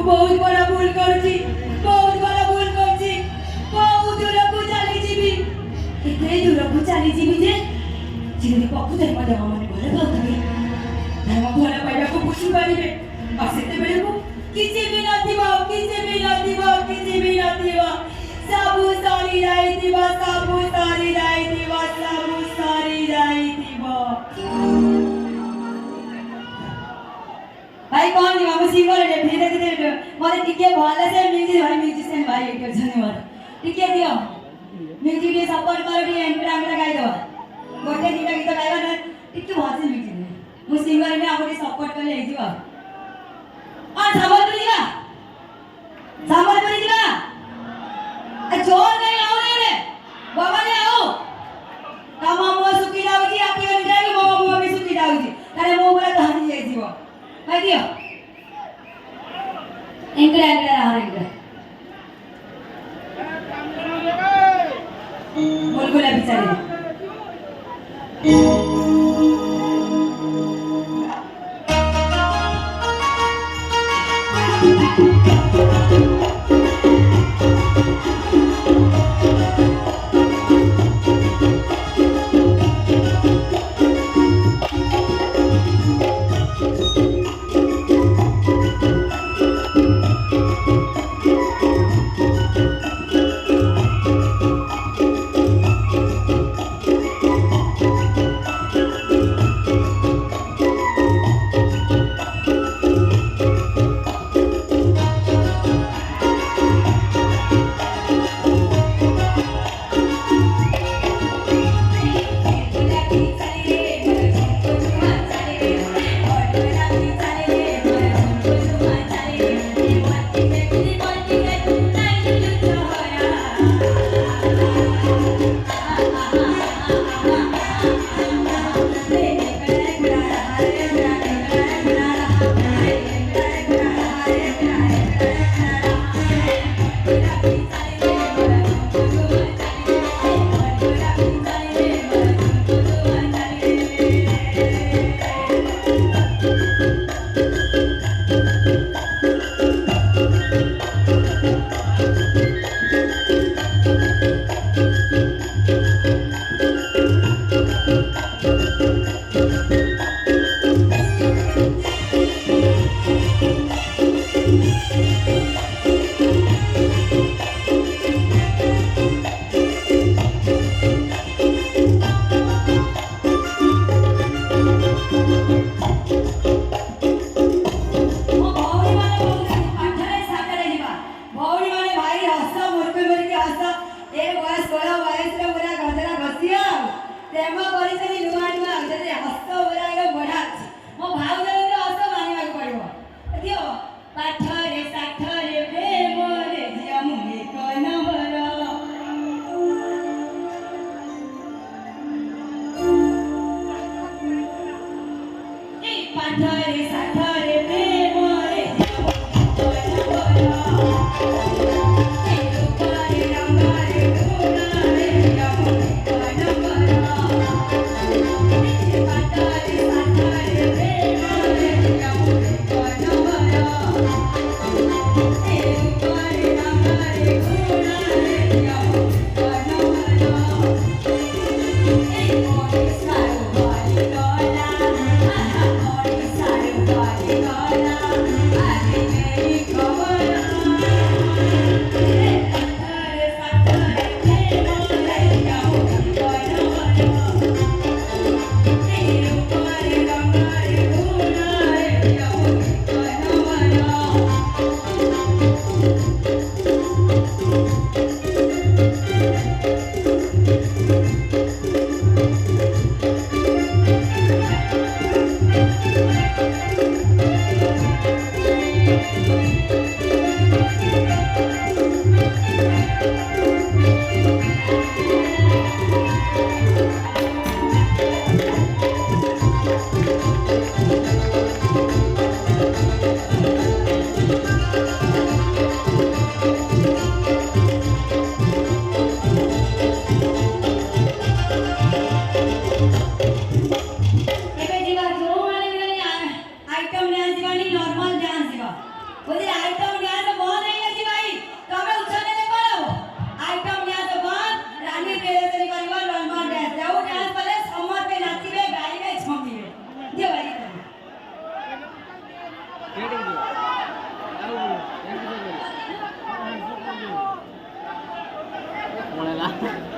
ବହୁତ ବଡ଼ ଭୁଲ କରୁଛି, ବହୁତ ବଡ଼ ଭୁଲ କରୁଛି। ବହୁତ ଦୂରକୁ ଚାଲିଯିବି, ଏତେ ଦୂରକୁ ଚାଲିଯିବି ଯେ ଯେମିତି ପ୍ରକୃତରେ ମଧ୍ୟ ମନେ ଭଲ ପାଉଥିବେ, ଧର୍ମ ଭଲ ପାଇବାକୁ ବୁଝିପାରିବେ। ଆଉ ସେତେବେଳକୁ କିଛି ବି ନଥିବ, କିଛି ବି ନଥିବ, କିଛି ବି ନଥିବ। ସବୁ ସରି ଯାଇଥିବ, ସବୁ ସରି ଯାଇଥିବ, ସବୁ ସରି ଯାଇଥିବ। भाई कौन जी हम सिंगर है धीरे धीरे मोरे टिके भले से म्यूजिक भाई म्यूजिशियन भाई एक जने मोरे टिके दियो म्यूजिक के सपोर्ट करो टी एंट्रा हमरा गाई दो गोटे दिटा गीत गाइबा न टिके भले म्यूजिक मु सिंगर ने आपके सपोर्ट करले हे जीवा आ संबलपुरी जीवा आ जोर नहीं आओ रे बाबा ने आओ तमा मो सुकी जाउची आपे इंद्रा के बाबा मो भी सुकी जाउची तारे मो बोला धनी जाई जीवा भाई दियो इंद्रा इंद्रा आ इंद्रा बोल बेचारे କଥା